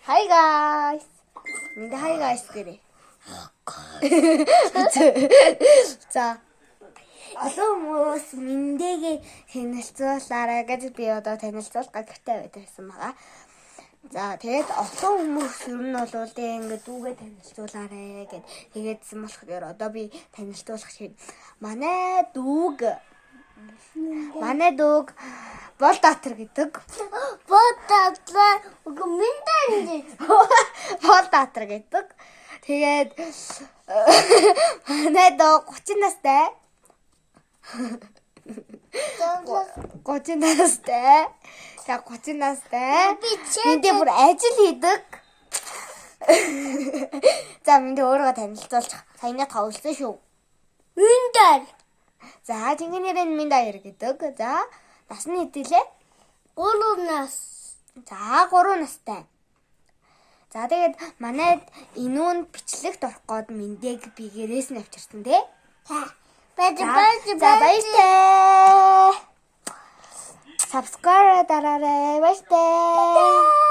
Hi guys. Минь hi guys гэрээ. За. Олон хүмүүс миндэгээ танилцуулаарай гэж би одоо танилцуулах гэгтэй байсан байгаа. За тэгээд олон хүмүүс ер нь бол ингээд дүүгээ танилцуулаарай гэд тэгээдсэн болохоор одоо би танилцуулах шиг. Манай дүүг Бол Даатар гэдэг. Бол Даатар миндээ. Бол Даатар гэдэг. Тэгээд манай доо 30 настай. 30 настай. За 30 настай. Миндээ бүр ажил хийдэг. За миндээ өөрийгөө танилцуулчих. Саяны тавлсан шүү. Миндээ. За чингэнэрэн Миндаяр гэдэг. За насны хэдүүлээ? 3 нас. За 3 настай. За тэгээд манайд энүүн бичлэгт орох гээд Миндэг би гэрээс нь авчирсан тий. Баярлалаа. Subscribe дараарай. Баярлалаа.